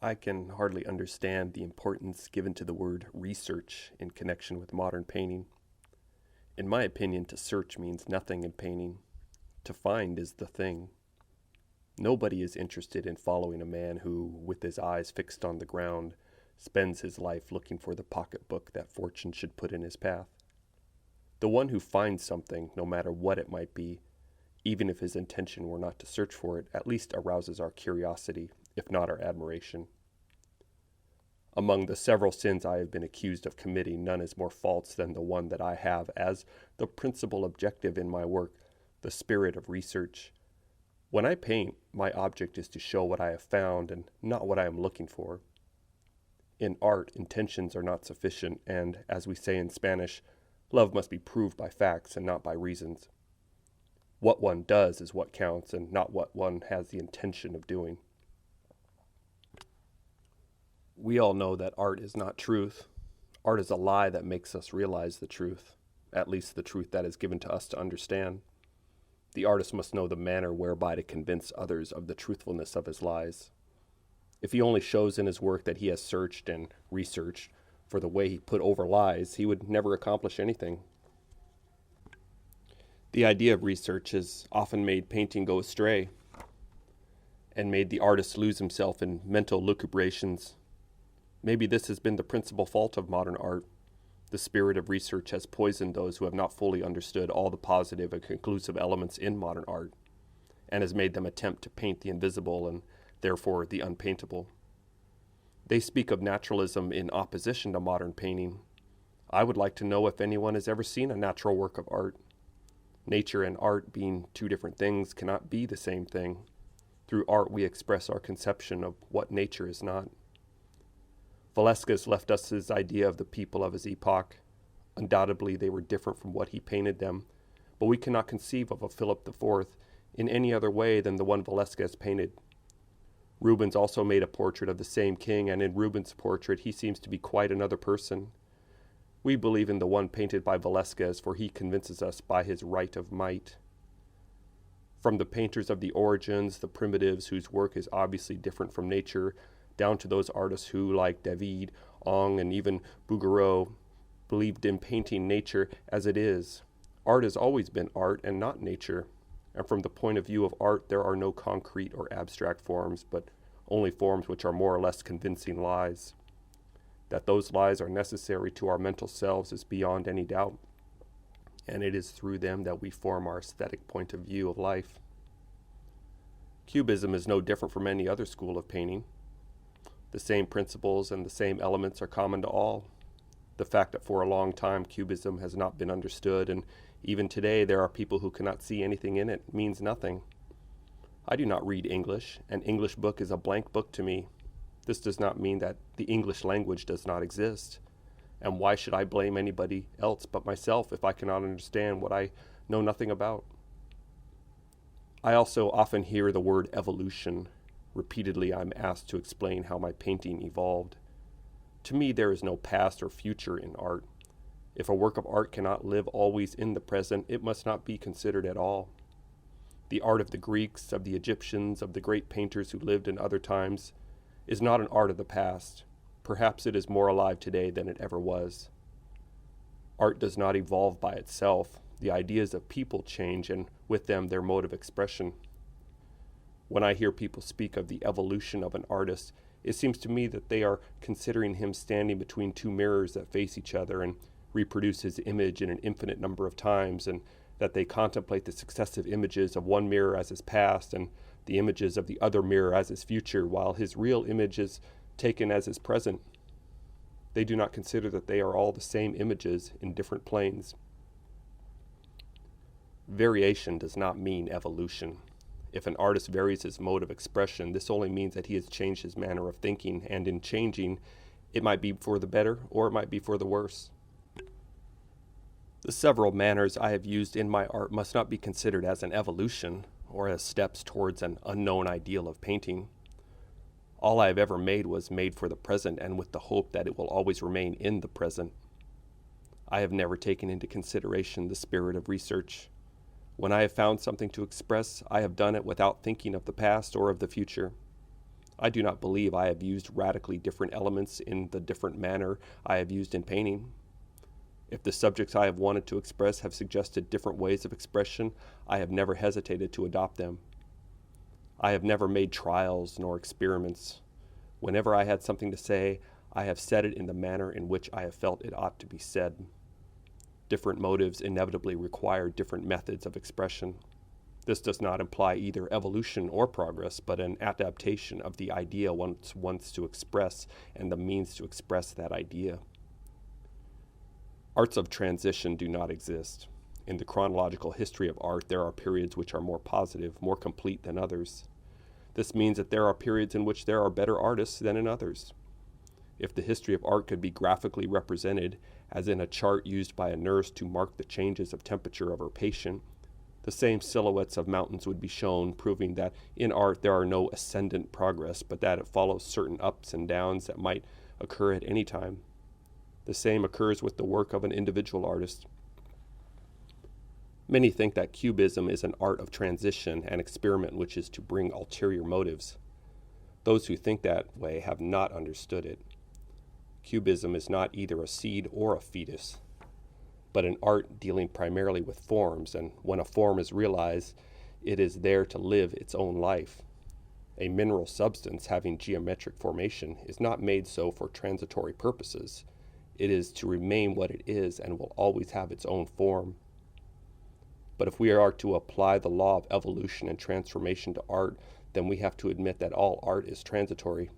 I can hardly understand the importance given to the word research in connection with modern painting. In my opinion, to search means nothing in painting. To find is the thing. Nobody is interested in following a man who, with his eyes fixed on the ground, spends his life looking for the pocketbook that fortune should put in his path. The one who finds something, no matter what it might be, even if his intention were not to search for it, at least arouses our curiosity, if not our admiration. Among the several sins I have been accused of committing, none is more false than the one that I have as the principal objective in my work, the spirit of research. When I paint, my object is to show what I have found and not what I am looking for. In art, intentions are not sufficient, and, as we say in Spanish, love must be proved by facts and not by reasons. What one does is what counts, and not what one has the intention of doing. We all know that art is not truth. Art is a lie that makes us realize the truth, at least the truth that is given to us to understand. The artist must know the manner whereby to convince others of the truthfulness of his lies. If he only shows in his work that he has searched and researched for the way he put over lies, he would never accomplish anything. The idea of research has often made painting go astray and made the artist lose himself in mental lucubrations. Maybe this has been the principal fault of modern art. The spirit of research has poisoned those who have not fully understood all the positive and conclusive elements in modern art, and has made them attempt to paint the invisible and therefore the unpaintable. They speak of naturalism in opposition to modern painting. I would like to know if anyone has ever seen a natural work of art. Nature and art, being two different things, cannot be the same thing. Through art we express our conception of what nature is not. Velasquez left us his idea of the people of his epoch. Undoubtedly they were different from what he painted them, but we cannot conceive of a Philip IV in any other way than the one Velasquez painted. Rubens also made a portrait of the same king, and in Rubens' portrait he seems to be quite another person. We believe in the one painted by Velasquez, for he convinces us by his right of might. From the painters of the origins, the primitives whose work is obviously different from nature, down to those artists who, like David, Ong, and even Bouguereau, believed in painting nature as it is. Art has always been art and not nature, and from the point of view of art there are no concrete or abstract forms, but only forms which are more or less convincing lies. That those lies are necessary to our mental selves is beyond any doubt, and it is through them that we form our aesthetic point of view of life. Cubism is no different from any other school of painting. The same principles and the same elements are common to all. The fact that for a long time Cubism has not been understood, and even today there are people who cannot see anything in it, means nothing. I do not read English. An English book is a blank book to me. This does not mean that the English language does not exist. And why should I blame anybody else but myself if I cannot understand what I know nothing about? I also often hear the word evolution. Repeatedly I am asked to explain how my painting evolved. To me there is no past or future in art. If a work of art cannot live always in the present, it must not be considered at all. The art of the Greeks, of the Egyptians, of the great painters who lived in other times, is not an art of the past. Perhaps it is more alive today than it ever was. Art does not evolve by itself. The ideas of people change, and with them their mode of expression. When I hear people speak of the evolution of an artist, it seems to me that they are considering him standing between two mirrors that face each other and reproduce his image in an infinite number of times, and that they contemplate the successive images of one mirror as his past and the images of the other mirror as his future, while his real image is taken as his present. They do not consider that they are all the same images in different planes. Variation does not mean evolution. If an artist varies his mode of expression, this only means that he has changed his manner of thinking, and in changing, it might be for the better or it might be for the worse. The several manners I have used in my art must not be considered as an evolution or as steps towards an unknown ideal of painting. All I have ever made was made for the present and with the hope that it will always remain in the present. I have never taken into consideration the spirit of research. When I have found something to express, I have done it without thinking of the past or of the future. I do not believe I have used radically different elements in the different manner I have used in painting. If the subjects I have wanted to express have suggested different ways of expression, I have never hesitated to adopt them. I have never made trials nor experiments. Whenever I had something to say, I have said it in the manner in which I have felt it ought to be said. Different motives inevitably require different methods of expression. This does not imply either evolution or progress, but an adaptation of the idea one wants to express and the means to express that idea. Arts of transition do not exist. In the chronological history of art, there are periods which are more positive, more complete than others. This means that there are periods in which there are better artists than in others. If the history of art could be graphically represented, as in a chart used by a nurse to mark the changes of temperature of her patient, the same silhouettes of mountains would be shown, proving that in art there are no ascendant progress, but that it follows certain ups and downs that might occur at any time. The same occurs with the work of an individual artist. Many think that Cubism is an art of transition, an experiment which is to bring ulterior motives. Those who think that way have not understood it. Cubism is not either a seed or a fetus, but an art dealing primarily with forms, and when a form is realized, it is there to live its own life. A mineral substance having geometric formation is not made so for transitory purposes. It is to remain what it is and will always have its own form. But if we are to apply the law of evolution and transformation to art, then we have to admit that all art is transitory.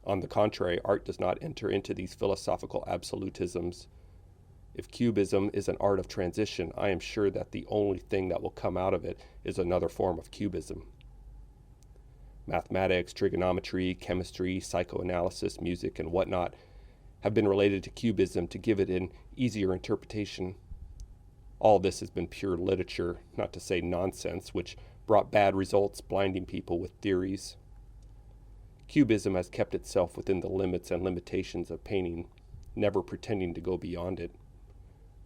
On the contrary, art does not enter into these philosophical absolutisms. If Cubism is an art of transition, I am sure that the only thing that will come out of it is another form of Cubism. Mathematics, trigonometry, chemistry, psychoanalysis, music, and whatnot have been related to Cubism to give it an easier interpretation. All this has been pure literature, not to say nonsense, which brought bad results, blinding people with theories. Cubism has kept itself within the limits and limitations of painting, never pretending to go beyond it.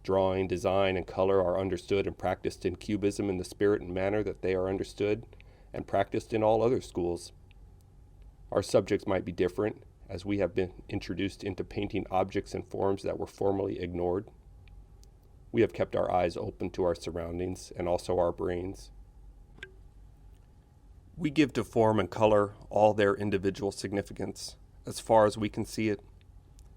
Drawing, design, and color are understood and practiced in Cubism in the spirit and manner that they are understood and practiced in all other schools. Our subjects might be different, as we have been introduced into painting objects and forms that were formerly ignored. We have kept our eyes open to our surroundings and also our brains. We give to form and color all their individual significance, as far as we can see it.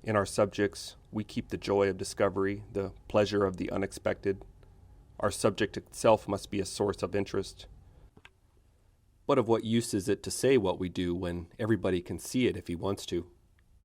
In our subjects, we keep the joy of discovery, the pleasure of the unexpected. Our subject itself must be a source of interest. But of what use is it to say what we do when everybody can see it if he wants to?